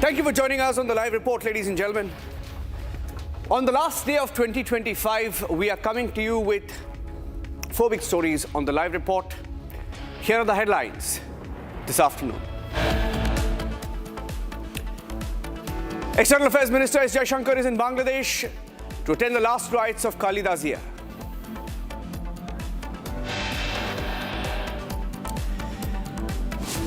Thank you for joining us on the live report, ladies and gentlemen. On the last day of 2025, we are coming to you with 4 big stories on the live report. Here are the headlines this afternoon. External Affairs Minister S. Jaishankar is in Bangladesh to attend the last rites of Khalida Zia.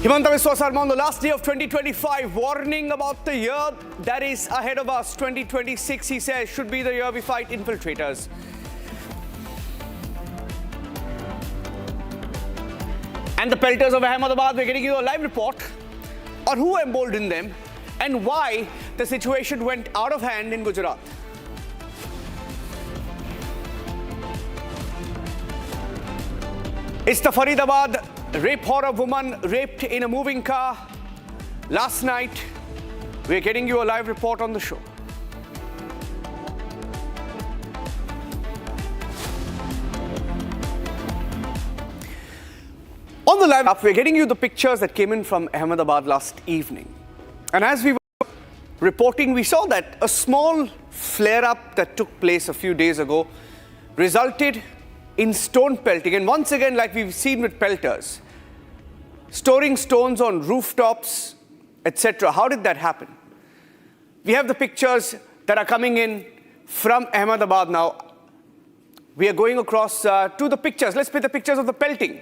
Himanta Biswa Sarma on the last day of 2025, warning about the year that is ahead of us. 2026, he says, should be the year we fight infiltrators. And the Pelters of Ahmedabad, we're getting you a live report on who emboldened them and why the situation went out of hand in Gujarat. It's the Faridabad rape horror, woman raped in a moving car last night. We're getting you a live report on the show. On the live app, we're getting you the pictures that came in from Ahmedabad last evening. And as we were reporting, we saw that a small flare-up that took place a few days ago resulted in stone pelting. And once again, like we've seen with pelters, storing stones on rooftops, etc. How did that happen? We have the pictures that are coming in from Ahmedabad now. We are going across to the pictures. Let's play the pictures of the pelting.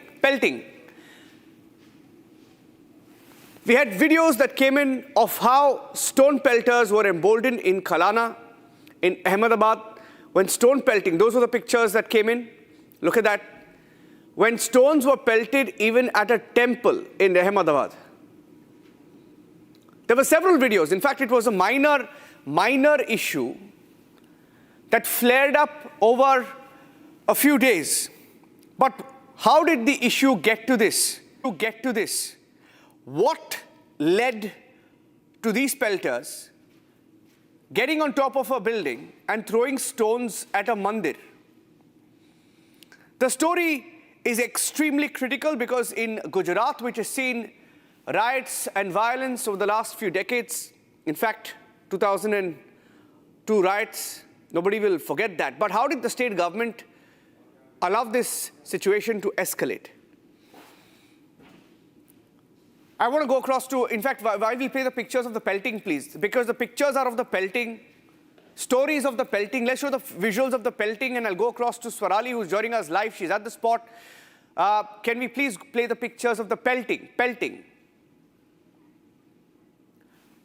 We had videos that came in of how stone pelters were emboldened in Kalana, in Ahmedabad. When stone pelting, those were the pictures that came in. Look at that. When stones were pelted even at a temple in Ahmedabad. There were several videos. In fact, it was a minor issue that flared up over a few days. But how did the issue get to this? What led to these pelters getting on top of a building and throwing stones at a mandir? The story is extremely critical because in Gujarat, which has seen riots and violence over the last few decades, in fact, 2002 riots, nobody will forget that. But how did the state government allow this situation to escalate? I want to go across to, in fact, why we play the pictures of the pelting, please? Because the pictures are of the pelting, stories of the pelting. Let's show the visuals of the pelting, and I'll go across to Swarali, who's joining us live. She's at the spot. Can we please play the pictures of the pelting?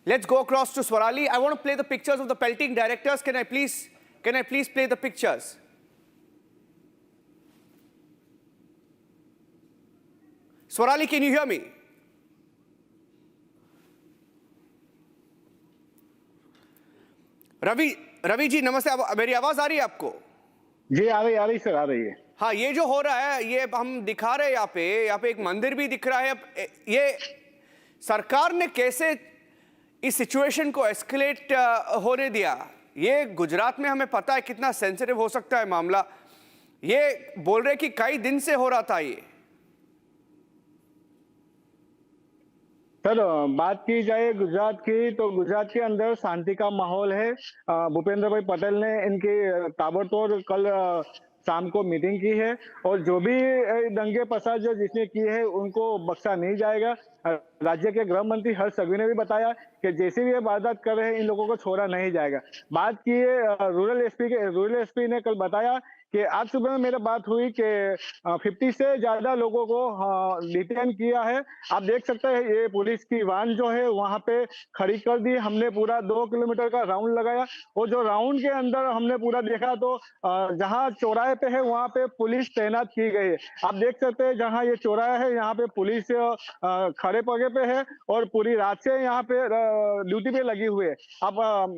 Let's go across to Swarali. I want to play the pictures of the pelting. Directors, can I please play the pictures? Swarali, can you hear me? Ravi ji नमस्ते, मेरी आवाज आ रही है आपको? जी आ रही sir, आ रही है। हाँ, ये जो हो रहा है, ये हम दिखा रहे हैं यहाँ पे एक मंदिर भी दिख रहा है। ये सरकार ने कैसे इस सिचुएशन को एस्केलेट होने दिया? ये गुजरात में हमें पता है कितना सेंसिटिव हो सकता है मामला। ये बोल रहे कि कई दिन से हो रहा था ये। सर, बात की जाए गुजरात की, तो गुजरात के अंदर शांति का माहौल है। भूपेंद्र भाई पटेल ने इनकी ताबड़तोड़ कल शाम को मीटिंग की है और जो भी दंगे फसाद जो जिसने की है उनको बख्शा नहीं जाएगा। राज्य के गृह मंत्री हर्ष संघवी ने भी बताया कि जैसे भी ये वारदात कर रहे हैं इन लोगों को छोड़ा नहीं जाएगा। बात की रूरल एसपी ने कल बताया कि आज सुबह में मेरे बात हुई कि 50 से ज्यादा लोगों को डिटेन किया है। आप देख सकते हैं ये पुलिस की वाहन जो है वहां पे खड़ी कर दी। हमने पूरा 2 किलोमीटर का राउंड लगाया और जो राउंड के अंदर हमने पूरा देखा तो जहां चौराहे पे है वहां पे पुलिस तैनात की गई है। आप देख सकते हैं जहां ये चौराहा है यहाँ पे पुलिस खड़े पगे पे है और पूरी रात से यहाँ पे ड्यूटी पे लगी हुई है। अब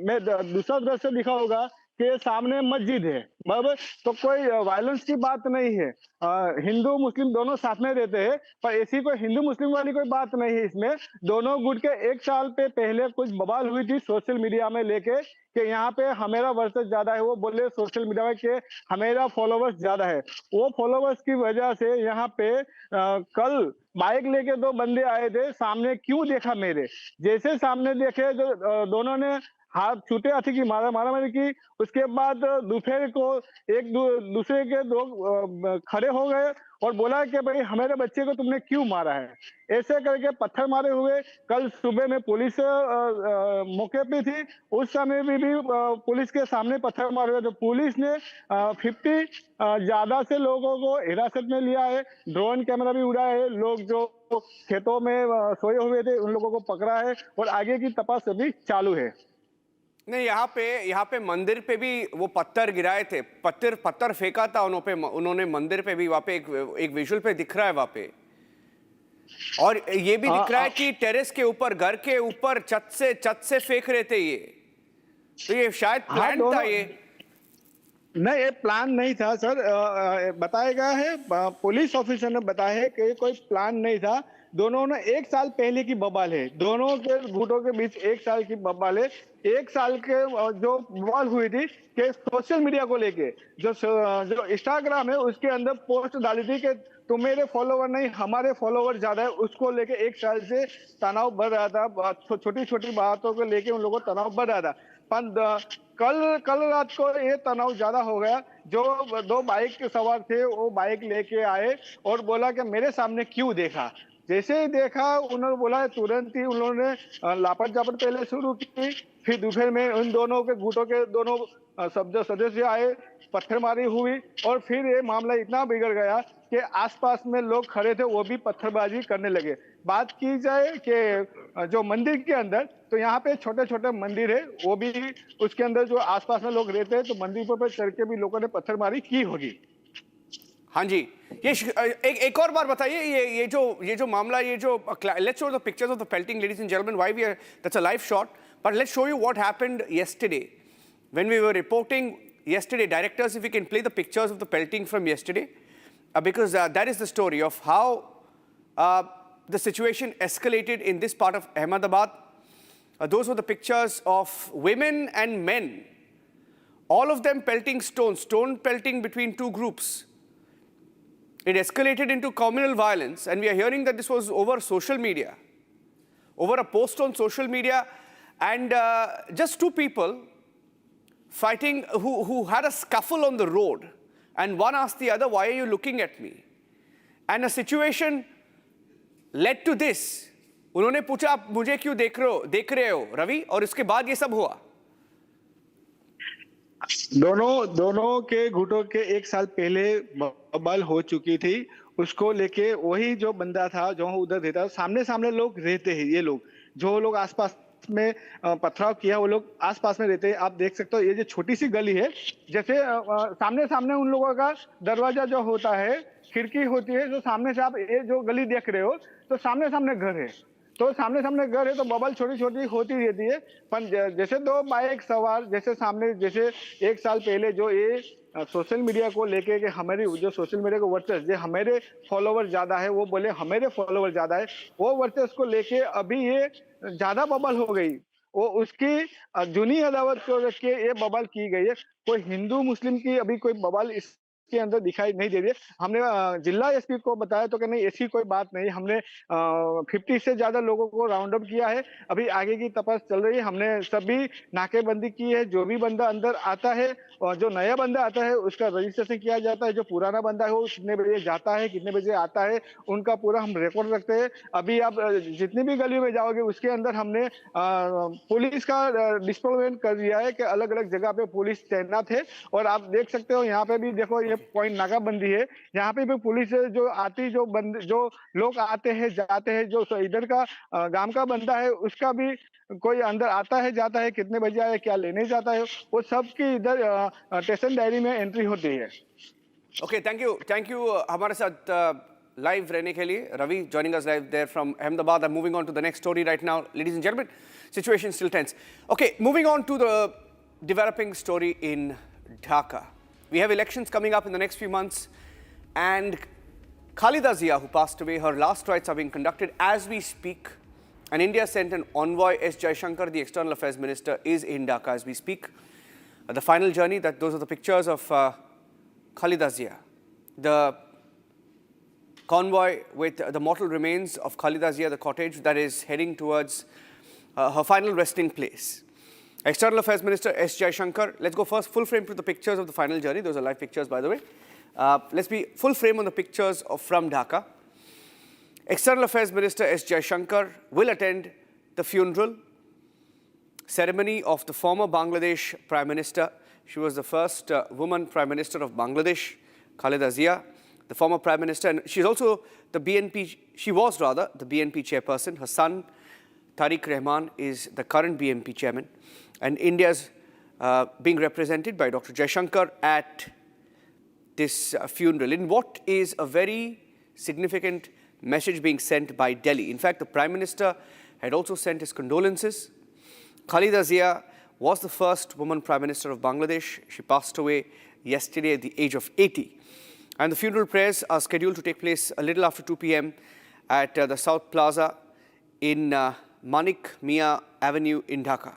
मैं दूसरा दृश्य दिखाऊंगा के सामने मस्जिद है, बराबर, तो कोई वायलेंस की बात नहीं है। हिंदू मुस्लिम दोनों साथ में रहते हैं, पर ऐसी कोई हिंदू मुस्लिम वाली कोई बात नहीं है इसमें। दोनों गुट के 1 साल पे पहले कुछ बवाल हुई थी सोशल मीडिया में लेके कि यहाँ पे हमेरा वर्सेस ज्यादा है। वो बोले सोशल मीडिया में कि हमेरा फॉलोवर्स ज्यादा है। वो फॉलोवर्स की वजह से यहाँ पे कल बाइक लेके दो बंदे आए थे, सामने क्यों देखा मेरे, जैसे सामने देखे तो दोनों ने हाथ छूटे हाथी की मारा मारी की। उसके बाद दोपहर को दूसरे के दो खड़े हो गए और बोला कि भाई हमारे बच्चे को तुमने क्यों मारा है, ऐसे करके पत्थर मारे हुए। कल सुबह में पुलिस मौके पे थी, उस समय भी पुलिस के सामने पत्थर मारे हुए, तो पुलिस ने 50 ज्यादा से लोगों को हिरासत में लिया है। ड्रोन कैमरा भी उड़ाया है, लोग जो खेतों में सोए हुए थे उन लोगों को पकड़ा है और आगे की तपास अभी चालू है। नहीं, यहाँ पे मंदिर पे भी वो पत्थर गिराए थे, पत्थर फेंका था उन्होंने मंदिर पे भी। वहाँ पे एक विजुअल पे दिख रहा है वहाँ पे, और ये भी दिख रहा है कि टेरेस के ऊपर, घर के ऊपर छत से फेंक रहे थे ये। तो ये शायद प्लान था ये। नहीं, ये प्लान नहीं था सर, बताया गया है, पुलिस ऑफिसर ने बताया है कि ये कोई प्लान नहीं था। दोनों ने 1 साल पहले की बवाल है, दोनों के गुटों के बीच 1 साल की बवाल है। 1 साल के जो बवाल हुई थी कि सोशल मीडिया को लेके, जो इंस्टाग्राम है उसके अंदर पोस्ट डाली थी कि तुम मेरे फॉलोवर नहीं हमारे फॉलोवर ज्यादा है, उसको लेके 1 साल से तनाव बढ़ रहा था। छोटी छोटी बातों को लेके उन लोगों को तनाव बढ़ रहा था। पर कल रात को ये तनाव ज्यादा हो गया। जो दो बाइक के सवार थे वो बाइक लेके आए और बोला कि मेरे सामने क्यों देखा। जैसे ही देखा उन्होंने बोला, तुरंत ही उन्होंने लापत जापत पहले शुरू की। फिर दोपहर में उन दोनों के गुटों के दोनों सब जो सदस्य आए, पत्थरमारी हुई और फिर ये मामला इतना बिगड़ गया कि आसपास में लोग खड़े थे वो भी पत्थरबाजी करने लगे। बात की जाए कि जो मंदिर के अंदर, तो यहाँ पे छोटे छोटे मंदिर है, वो भी उसके अंदर जो आसपास में लोग रहते हैं, तो मंदिर पर चढ़ के भी लोगों ने पत्थरमारी की होगी। हाँ जी, ये एक और बार बताइए, ये जो मामला, ये जो let's show the pictures of the pelting, ladies and gentleman, why we are, that's a live shot, but let's show you what happened yesterday when we were reporting yesterday. Directors, if we can play the pictures of the pelting from yesterday, because that is the story of how the situation escalated in this part of Ahmedabad. Those were the pictures of women and men, all of them pelting stones, stone pelting between two groups. It escalated into communal violence, and we are hearing that this was over social media, over a post on social media, and just two people fighting who had a scuffle on the road, and one asked the other, why are you looking at me? And a situation led to this. उन्होंने पूछा, आप मुझे क्यों देख रहे हो रवि, और इसके बाद ये सब हुआ। दोनों के गुटों के 1 साल पहले बवाल हो चुकी थी, उसको लेके वही जो बंदा था जो उधर रहता, सामने सामने लोग रहते हैं। ये लोग जो लोग आसपास में पथराव किया वो लोग आसपास में रहते हैं। आप देख सकते हो ये जो छोटी सी गली है, जैसे सामने सामने उन लोगों का दरवाजा जो होता है, खिड़की होती है, जो सामने से आप ये जो गली देख रहे हो तो सामने सामने घर है, तो सामने सामने घर है तो बबल छोटी छोटी होती रहती है। पर जैसे दो बाइक सवार, जैसे सामने, जैसे 1 साल पहले जो ये सोशल मीडिया को लेके कि हमारी जो सोशल मीडिया को वर्चस्व, जो हमारे फॉलोवर ज्यादा है, वो बोले हमारे फॉलोवर ज्यादा है, वो वर्चस्व को लेके अभी ये ज्यादा बबल हो गई। वो उसकी जूनी अदावत को रख के ये बबल की गई है। कोई हिंदू मुस्लिम की अभी कोई बबल के अंदर दिखाई नहीं दे रही है। हमने जिला एसपी को बताया तो कि नहीं ऐसी कोई बात नहीं, हमने 50 से ज्यादा लोगों को राउंड अप किया है, अभी आगे की तपास चल रही है। हमने सभी नाकेबंदी की है, जो भी बंदा अंदर आता है और जो नया बंदा आता है उसका रजिस्ट्रेशन किया जाता है, जो पुराना बंदा है वो कितने बजे जाता है कितने बजे आता है उनका पूरा हम रिकॉर्ड रखते हैं। अभी आप जितनी भी गलियों में जाओगे उसके अंदर हमने पुलिस का डिप्लॉयमेंट कर दिया है कि अलग अलग जगह पे पुलिस तैनात है। और आप देख सकते हो यहाँ पे भी देखो, ये पॉइंट नाकाबंदी है, यहाँ पे भी पुलिस जो आती, जो लोग आते हैं जाते हैं, जो इधर का गांव का बंदा है उसका भी कोई अंदर आता है जाता है, कितने बजे आए क्या लेने जाता है, वो सब की इधर स्टेशन डायरी में एंट्री होती है। ओके, थैंक यू हमारे साथ लाइव रहने के लिए, Ravi joining us live there from Ahmedabad. I'm moving on to the next story right now, ladies and gentlemen. Situation still tense. Okay, moving on to the developing story in Dhaka. We have elections coming up in the next few months, and Khalida Zia, who passed away, her last rites are being conducted as we speak. And India sent an envoy, S. Jaishankar, the External Affairs Minister, is in Dhaka as we speak. The final journey, those are the pictures of Khalida Zia. The convoy with the mortal remains of Khalida Zia, the cottage that is heading towards her final resting place. External Affairs Minister S. Jaishankar. Let's go first full frame to the pictures of the final journey. Those are live pictures, by the way. Let's be full frame on the pictures from Dhaka. External Affairs Minister S. Jaishankar will attend the funeral ceremony of the former Bangladesh Prime Minister. She was the first woman Prime Minister of Bangladesh, Khalida Zia, the former Prime Minister. And she's also she was rather the BNP chairperson. Her son, Tariq Rahman, is the current BNP chairman. And India's being represented by Dr. Jaishankar at this funeral, in what is a very significant message being sent by Delhi. In fact, the Prime Minister had also sent his condolences. Khalida Zia was the first woman Prime Minister of Bangladesh. She passed away yesterday at the age of 80. And the funeral prayers are scheduled to take place a little after 2 p.m. at the South Plaza in Manik Mia Avenue in Dhaka.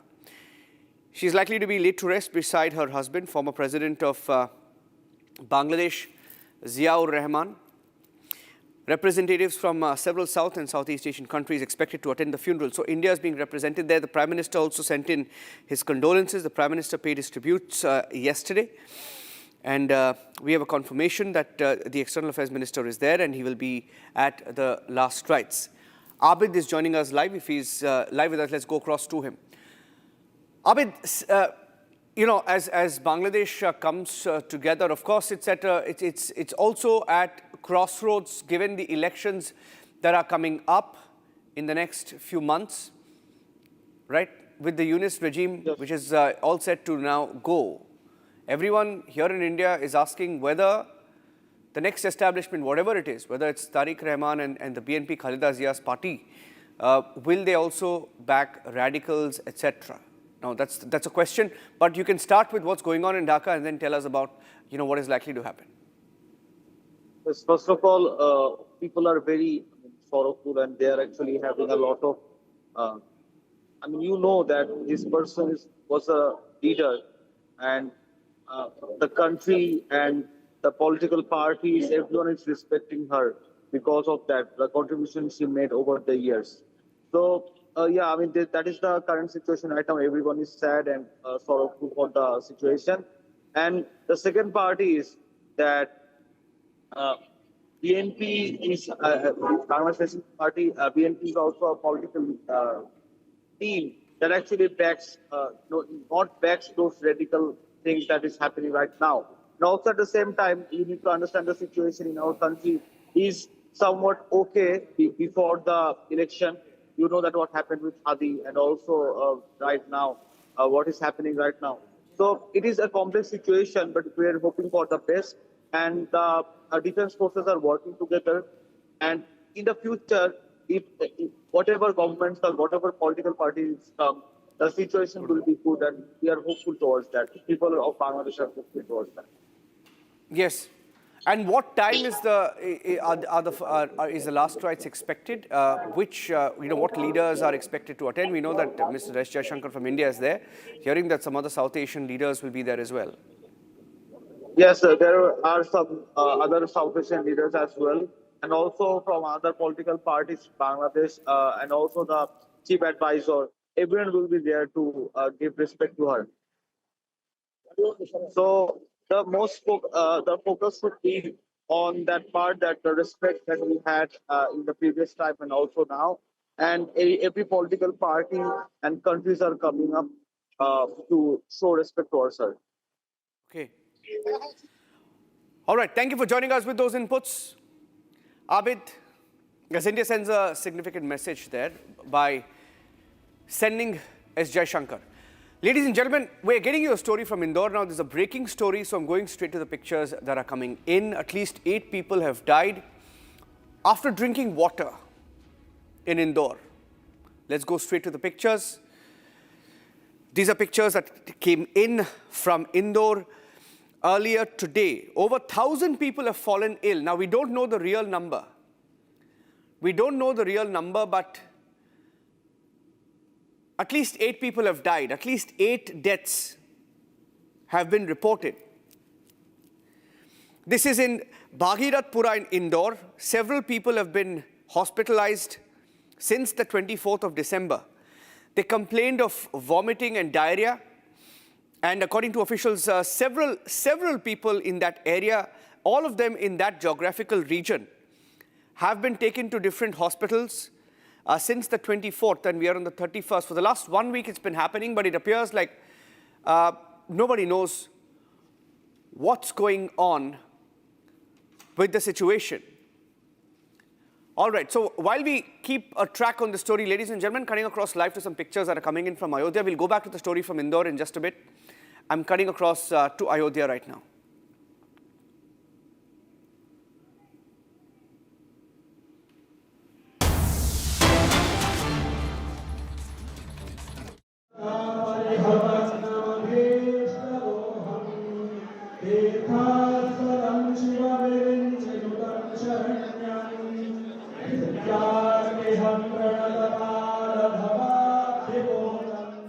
She is likely to be laid to rest beside her husband, former President of Bangladesh, Ziaur Rahman. Representatives from several South and Southeast Asian countries expected to attend the funeral. So India is being represented there. The Prime Minister also sent in his condolences. The Prime Minister paid his tributes yesterday. And we have a confirmation that the External Affairs Minister is there and he will be at the last rites. Abid is joining us live. If he's live with us, let's go across to him. Abid, you know, as Bangladesh comes together, of course, it's also at crossroads given the elections that are coming up in the next few months, right? With the Yunus regime, yes, which is all set to now go. Everyone here in India is asking whether the next establishment, whatever it is, whether it's Tariq Rahman and the BNP Khalida Zia's party, will they also back radicals, etc.? Now, that's a question, but you can start with what's going on in Dhaka and then tell us about, you know, what is likely to happen. Yes, first of all, people are very sorrowful and they are actually having a lot of, I mean, you know that this person was a leader and the country and the political parties, everyone is respecting her because of that, the contribution she made over the years. So, yeah, I mean, that is the current situation right now. Everyone is sad and sorrowful for the situation. And the second part is that BNP is Congress National Party. BNP is also a political team that actually backs, not backs those radical things that is happening right now. And also at the same time, you need to understand the situation in our country is somewhat okay before the election. You know that what happened with Hadi and also right now, what is happening right now. So it is a complex situation, but we are hoping for the best. And the defense forces are working together. And in the future, if whatever governments or whatever political parties come, the situation will be good, and we are hopeful towards that. People of Bangladesh are hopeful towards that. Yes. And what time is the last rites expected? What leaders are expected to attend? We know that Mr. S. Jaishankar from India is there. Hearing that some other South Asian leaders will be there as well. Yes, there are some other South Asian leaders as well, and also from other political parties, Bangladesh, and also the chief advisor. Everyone will be there to give respect to her. So the focus should be on that part, that the respect that we had in the previous time and also now, and every political party and countries are coming up to show respect towards her. Okay. All right. Thank you for joining us with those inputs. Abid, as India sends a significant message there by sending S. Jaishankar. Ladies and gentlemen, we're getting you a story from Indore now. There's a breaking story, so I'm going straight to the pictures that are coming in. At least 8 people have died after drinking water in Indore. Let's go straight to the pictures. These are pictures that came in from Indore earlier today. Over 1,000 people have fallen ill. Now, we don't know the real number. But at least 8 people have died. At least 8 deaths have been reported. This is in Bhagirathpura in Indore. Several people have been hospitalized since the 24th of December. They complained of vomiting and diarrhea. And according to officials, several people in that area, all of them in that geographical region, have been taken to different hospitals since the 24th, and we are on the 31st. For the last 1 week it's been happening, but it appears like nobody knows what's going on with the situation. All right, so while we keep a track on the story, ladies and gentlemen, cutting across live to some pictures that are coming in from Ayodhya. We'll go back to the story from Indore in just a bit. I'm cutting across to Ayodhya right now.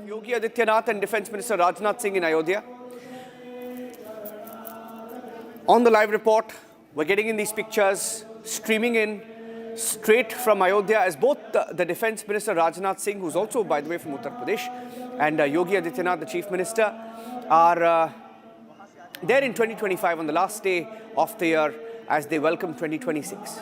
Yogi Adityanath and Defence Minister Rajnath Singh in Ayodhya. On the live report, we're getting in these pictures, streaming in straight from Ayodhya, as both the Defence Minister Rajnath Singh, who's also, by the way, from Uttar Pradesh, and Yogi Adityanath, the Chief Minister, are there in 2025 on the last day of the year as they welcome 2026.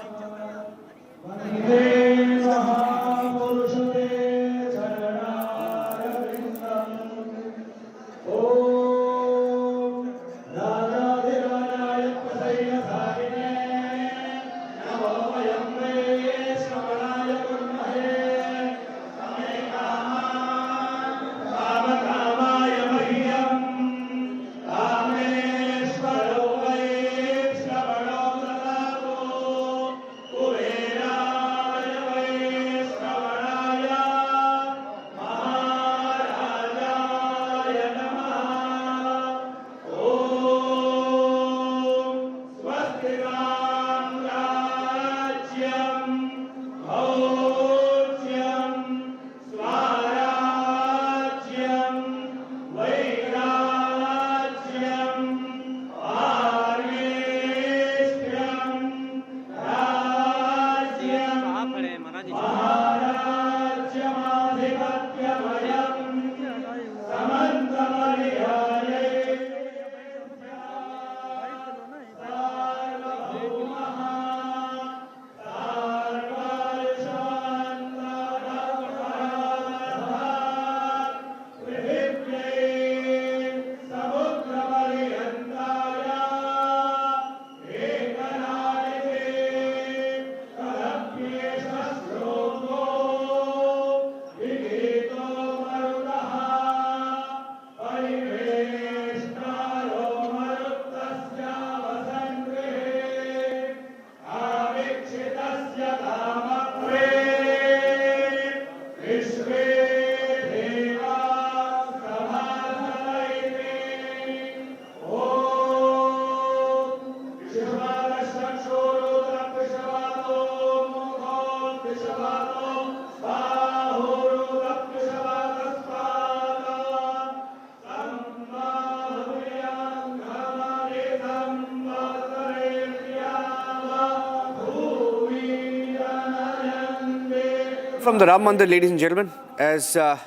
From the Ram Mandir, ladies and gentlemen, as the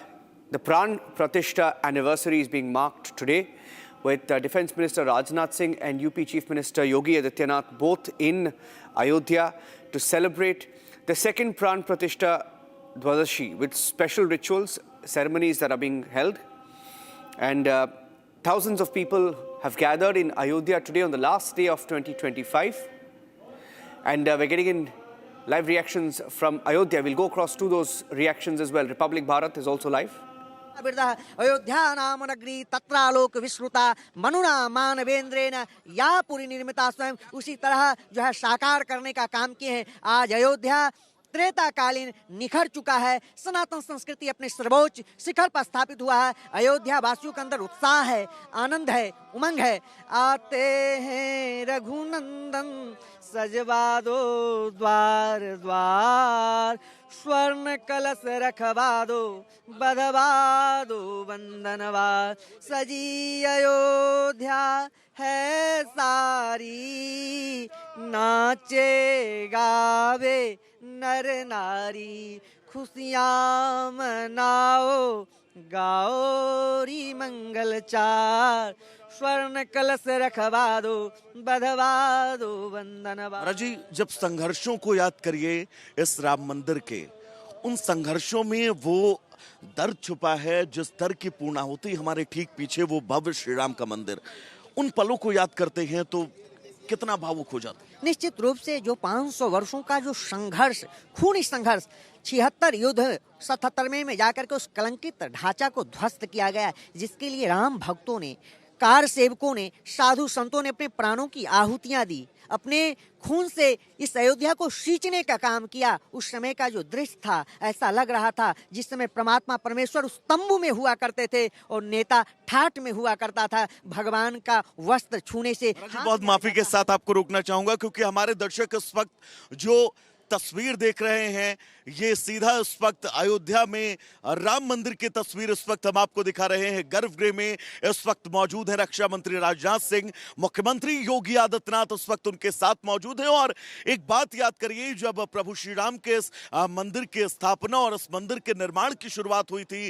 Pran Pratishtha anniversary is being marked today with Defence Minister Rajnath Singh and UP Chief Minister Yogi Adityanath both in Ayodhya to celebrate the second Pran Pratishtha Dwadashi with special rituals, ceremonies that are being held. And thousands of people have gathered in Ayodhya today on the last day of 2025. And we're getting in live reactions from Ayodhya. We'll go across to those reactions as well. Republic Bharat is also live. Ayodhya नाम नगरी तत्रालोक विश्रुता मनुना मानवेंद्रेण या पुरी निर्मिता स्वयं उसी तरह जो है साकार करने का काम किए हैं। आज अयोध्या त्रेताकालीन निखर चुका है। सनातन संस्कृति अपने सर्वोच्च शिखर पर स्थापित हुआ है। अयोध्या वासियों के अंदर उत्साह है, आनंद है, उमंग है। आते हैं रघुनंदन सजवा दो द्वार द्वार, स्वर्ण कलश रखवा दो बधवा दो वंदनवार। सजी अयोध्या है सारी, नाचे गावे नर नारी। खुशियाँ मनाओ गाओ री मंगल चार, स्वर्ण कलश रखवा दो बधवा दो वंदनवा। महाराज जी, जब संघर्षों को याद करिए इस राम मंदिर के, उन संघर्षों में वो दर्द छुपा है जिस दर्द की पूर्णाहुति हमारे ठीक पीछे वो भव्य श्री राम का मंदिर। उन पलों को याद करते हैं तो कितना भावुक हो जाता है। निश्चित रूप से जो 500 वर्षों का जो संघर्ष, खूनी संघर्ष, 76 युद्ध 77 में जाकर के उस कलंकित ढांचा को ध्वस्त किया गया, जिसके लिए राम भक्तों ने, कार सेवकों ने, साधु संतों ने अपने प्राणों की आहुतियां दी, अपने खून से इस अयोध्या को सींचने का काम किया। उस समय का जो दृश्य था, ऐसा लग रहा था जिस समय परमात्मा परमेश्वर उस तंबू में हुआ करते थे और नेता ठाट में हुआ करता था। भगवान का वस्त्र छूने से बहुत माफी के साथ आपको रोकना चाहूंगा, क्योंकि हमारे दर्शक इस वक्त जो तस्वीर देख रहे हैं, ये सीधा इस वक्त अयोध्या में राम मंदिर की तस्वीर इस वक्त हम आपको दिखा रहे हैं। गर्भगृह में इस वक्त मौजूद है रक्षा मंत्री राजनाथ सिंह, मुख्यमंत्री योगी आदित्यनाथ इस वक्त उनके साथ मौजूद हैं। और एक बात याद करिए, जब प्रभु श्री राम के इस मंदिर की स्थापना और इस मंदिर के निर्माण की शुरुआत हुई थी,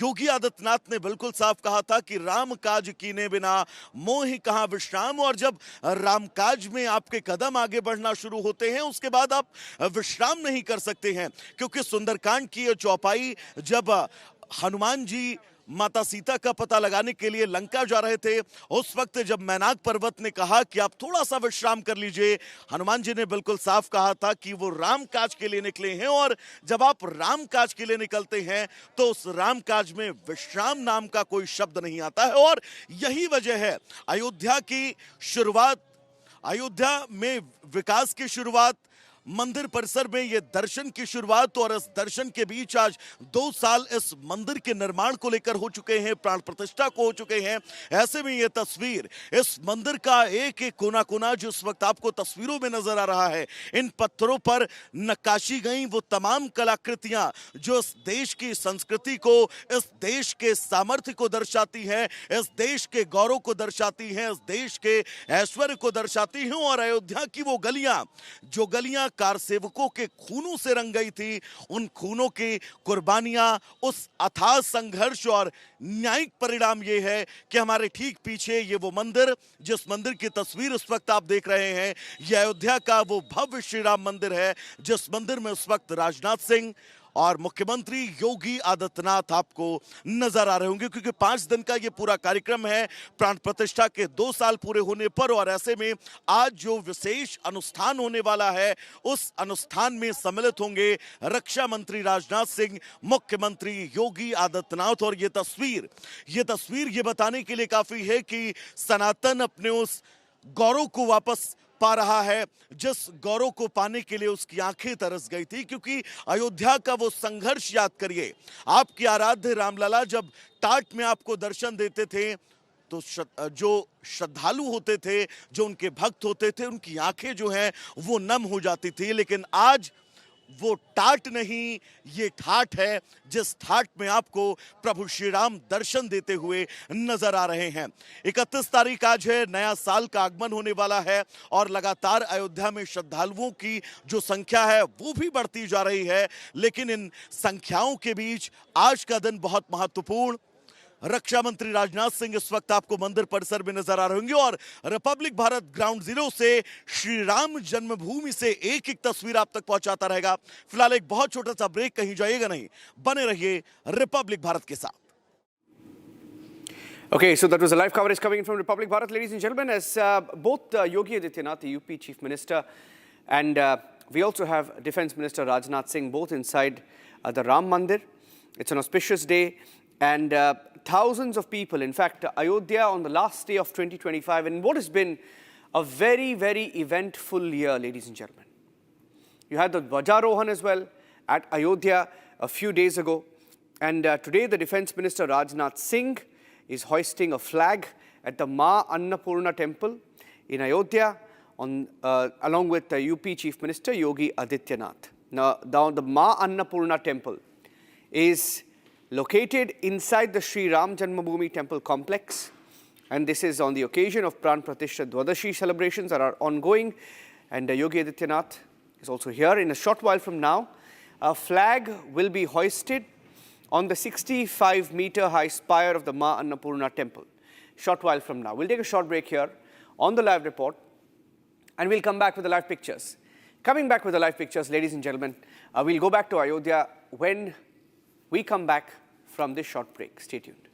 योगी आदित्यनाथ ने बिल्कुल साफ कहा था कि राम काज कीने बिना मोह कहाँ विश्राम। और जब राम काज में आपके कदम आगे बढ़ना शुरू होते हैं, उसके बाद आप विश्राम नहीं कर सकते हैं, क्योंकि सुंदरकांड की यह चौपाई जब हनुमान जी माता सीता का पता लगाने के लिए लंका जा रहे थे, उस वक्त जब मैनाक पर्वत ने कहा कि आप थोड़ा सा विश्राम कर लीजिए, हनुमान जी ने बिल्कुल साफ कहा था कि वो राम काज के लिए निकले हैं। और जब आप राम काज के लिए निकलते हैं तो उस राम काज में विश्राम नाम का कोई शब्द नहीं आता है। और यही वजह है अयोध्या की शुरुआत, अयोध्या में विकास की शुरुआत, मंदिर परिसर में ये दर्शन की शुरुआत, और इस दर्शन के बीच आज 2 साल इस मंदिर के निर्माण को लेकर हो चुके हैं, प्राण प्रतिष्ठा को हो चुके हैं। ऐसे में ये तस्वीर, इस मंदिर का एक एक कोना कोना जो इस वक्त आपको तस्वीरों में नजर आ रहा है, इन पत्थरों पर नक्काशी गई वो तमाम कलाकृतियां जो इस देश की संस्कृति को, इस देश के सामर्थ्य को दर्शाती हैं, इस देश के गौरव को दर्शाती हैं, इस देश के ऐश्वर्य को दर्शाती हैं। और अयोध्या की वो गलियां, जो गलियां कार सेवकों के खूनों से रंग गई थी, उन खूनों की कुर्बानियां, उस अथाह संघर्ष और न्यायिक परिणाम ये है कि हमारे ठीक पीछे ये वो मंदिर, जिस मंदिर की तस्वीर इस वक्त आप देख रहे हैं, ये अयोध्या का वो भव्य श्री राम मंदिर है, जिस मंदिर में इस वक्त राजनाथ सिंह और मुख्यमंत्री योगी आदित्यनाथ आपको नजर आ रहे होंगे, क्योंकि 5 दिन का ये पूरा कार्यक्रम है प्राण प्रतिष्ठा के 2 साल पूरे होने पर। और ऐसे में आज जो विशेष अनुष्ठान होने वाला है, उस अनुष्ठान में सम्मिलित होंगे रक्षा मंत्री राजनाथ सिंह, मुख्यमंत्री योगी आदित्यनाथ। और ये तस्वीर ये बताने के लिए काफी है कि सनातन अपने उस गौरव को वापस पा रहा है, जिस गौरव को पाने के लिए उसकी आंखें तरस गई थी। क्योंकि अयोध्या का वो संघर्ष याद करिए, आपके आराध्य रामलला जब टाट में आपको दर्शन देते थे तो जो श्रद्धालु होते थे, जो उनके भक्त होते थे, उनकी आंखें जो हैं वो नम हो जाती थी। लेकिन आज वो टाट नहीं, ये ठाट है, जिस ठाट में आपको प्रभु श्री राम दर्शन देते हुए नजर आ रहे हैं। 31 तारीख आज है, नया साल का आगमन होने वाला है, और लगातार अयोध्या में श्रद्धालुओं की जो संख्या है वो भी बढ़ती जा रही है। लेकिन इन संख्याओं के बीच आज का दिन बहुत महत्वपूर्ण। रक्षा मंत्री राजनाथ सिंह इस वक्त आपको मंदिर परिसर में नजर आ रहे होंगे, और रिपब्लिक भारत ग्राउंड जीरो से श्री राम जन्मभूमि से एक एक तस्वीर आप तक पहुंचाता रहेगा। फिलहाल एक बहुत छोटा सा ब्रेक, कहीं जाइएगा नहीं, बने रहिए रिपब्लिक भारत के साथ। Okay, so that was a live coverage coming in from Republic Bharat, ladies and gentlemen, as both Yogi Adityanath, the UP Chief Minister, and we also have Defence Minister Rajnath Singh, both inside the Ram Mandir. It's an auspicious day, and thousands of people, in fact, Ayodhya on the last day of 2025, in what has been a very, very eventful year, ladies and gentlemen. You had the Dwajarohan as well at Ayodhya a few days ago. And today the Defence Minister Rajnath Singh is hoisting a flag at the Ma Annapurna temple in Ayodhya along with the UP Chief Minister Yogi Adityanath. Now the Ma Annapurna temple is located inside the Sri Ram Janmabhoomi temple complex, and this is on the occasion of Pran Pratishtha Dwadashi celebrations that are ongoing. And Yogi Adityanath is also here. In a short while from now, a flag will be hoisted on the 65-meter high spire of the Ma Annapurna temple. Short while from now. We'll take a short break here on the live report, and we'll come back with the live pictures. Coming back with the live pictures, ladies and gentlemen, we'll go back to Ayodhya when we come back from this short break. Stay tuned.